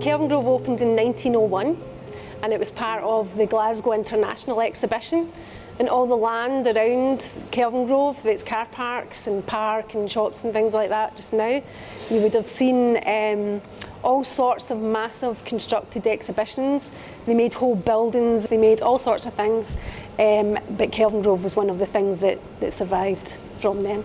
Kelvingrove opened in 1901 and it was part of the Glasgow International Exhibition, and all the land around Kelvingrove, that's car parks and park and shops and things like that just now, you would have seen all sorts of massive constructed exhibitions. They made whole buildings, they made all sorts of things, but Kelvingrove was one of the things that survived from then.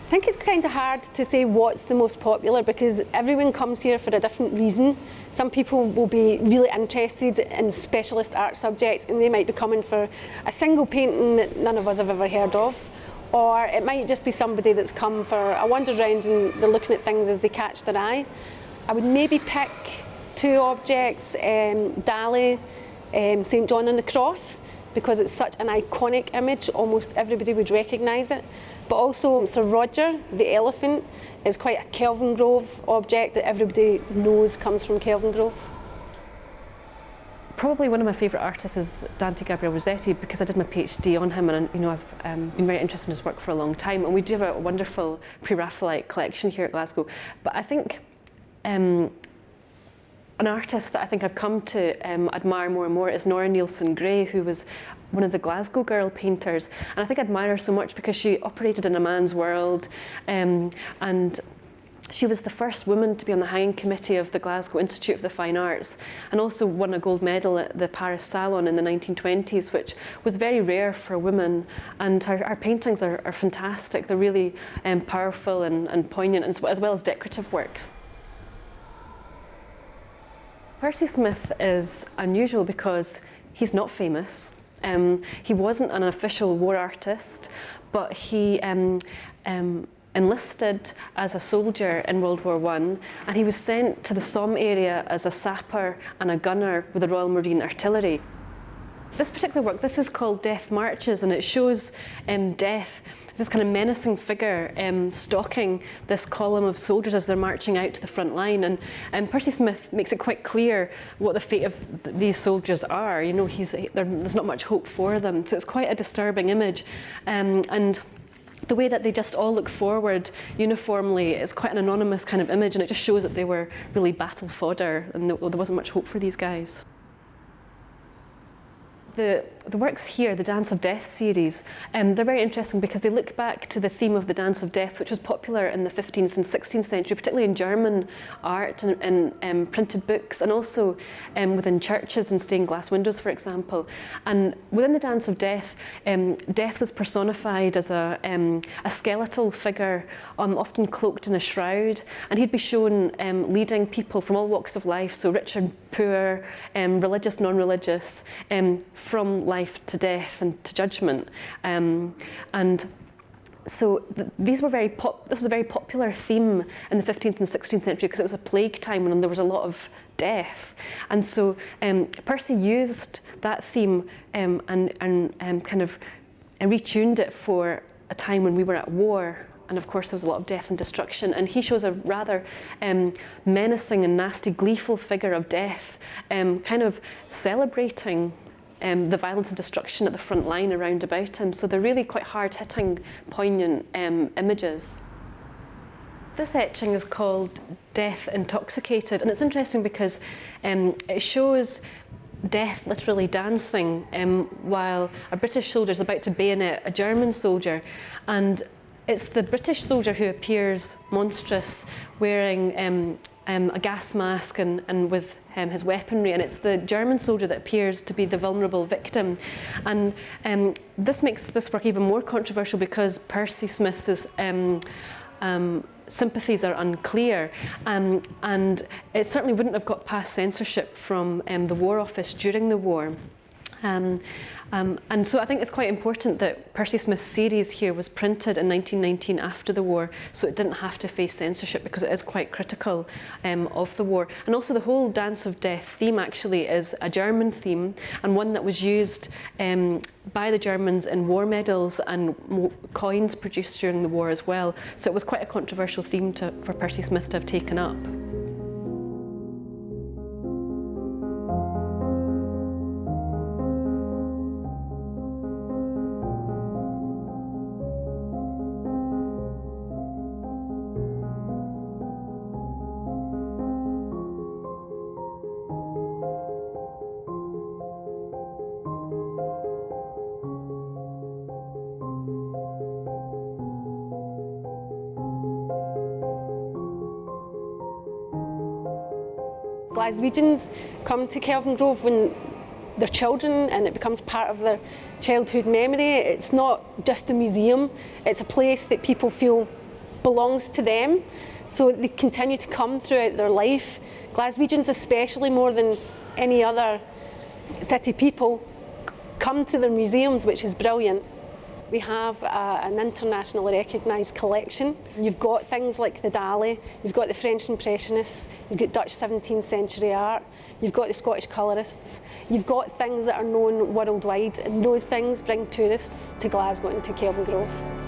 I think it's kind of hard to say what's the most popular because everyone comes here for a different reason. Some people will be really interested in specialist art subjects and they might be coming for a single painting that none of us have ever heard of. Or it might just be somebody that's come for a wander around and they're looking at things as they catch their eye. I would maybe pick two objects, Dali, St. John on the Cross, because it's such an iconic image, almost everybody would recognise it. But also Sir Roger, the elephant, is quite a Kelvingrove object that everybody knows comes from Kelvingrove. Probably one of my favourite artists is Dante Gabriel Rossetti because I did my PhD on him and I've been very interested in his work for a long time, and we do have a wonderful pre-Raphaelite collection here at Glasgow. But I think an artist that I think I've come to admire more and more is Nora Nielsen-Gray, who was one of the Glasgow girl painters, and I think I admire her so much because she operated in a man's world, and she was the first woman to be on the hanging committee of the Glasgow Institute of the Fine Arts, and also won a gold medal at the Paris Salon in the 1920s, which was very rare for women. And her paintings are fantastic. They're really powerful and poignant, as well as decorative works. Percy Smith is unusual because he's not famous. He wasn't an official war artist, but he enlisted as a soldier in World War I, and he was sent to the Somme area as a sapper and a gunner with the Royal Marine Artillery. This particular work, this is called Death Marches, and it shows Death, this kind of menacing figure stalking this column of soldiers as they're marching out to the front line. And Percy Smith makes it quite clear what the fate of these soldiers are. You know, there's not much hope for them. So it's quite a disturbing image. And the way that they just all look forward uniformly is quite an anonymous kind of image, and it just shows that they were really battle fodder and there wasn't much hope for these guys. The works here, the Dance of Death series, they're very interesting because they look back to the theme of the Dance of Death, which was popular in the 15th and 16th century, particularly in German art and printed books, and also within churches and stained glass windows, for example. And within the Dance of Death, death was personified as a skeletal figure, often cloaked in a shroud, and he'd be shown leading people from all walks of life, so rich and poor, religious, non-religious, from life to death and to judgment, and so this was a very popular theme in the 15th and 16th century because it was a plague time when there was a lot of death, and so Percy used that theme and kind of retuned it for a time when we were at war. And of course there was a lot of death and destruction, and he shows a rather menacing and nasty, gleeful figure of death, kind of celebrating the violence and destruction at the front line around about him. So they're really quite hard-hitting, poignant images. This etching is called Death Intoxicated, and it's interesting because it shows death literally dancing while a British soldier is about to bayonet a German soldier, and it's the British soldier who appears monstrous, wearing a gas mask and with his weaponry, and it's the German soldier that appears to be the vulnerable victim. And this makes this work even more controversial because Percy Smith's sympathies are unclear, and it certainly wouldn't have got past censorship from the War Office during the war. And so I think it's quite important that Percy Smith's series here was printed in 1919 after the war, so it didn't have to face censorship because it is quite critical of the war. And also the whole Dance of Death theme actually is a German theme, and one that was used by the Germans in war medals and coins produced during the war as well. So it was quite a controversial theme for Percy Smith to have taken up. Glaswegians come to Kelvingrove when they're children and it becomes part of their childhood memory. It's not just a museum, it's a place that people feel belongs to them, so they continue to come throughout their life. Glaswegians, especially more than any other city people, come to their museums, which is brilliant. We have an internationally recognised collection. You've got things like the Dali, you've got the French Impressionists, you've got Dutch 17th century art, you've got the Scottish colourists, you've got things that are known worldwide, and those things bring tourists to Glasgow and to Kelvingrove.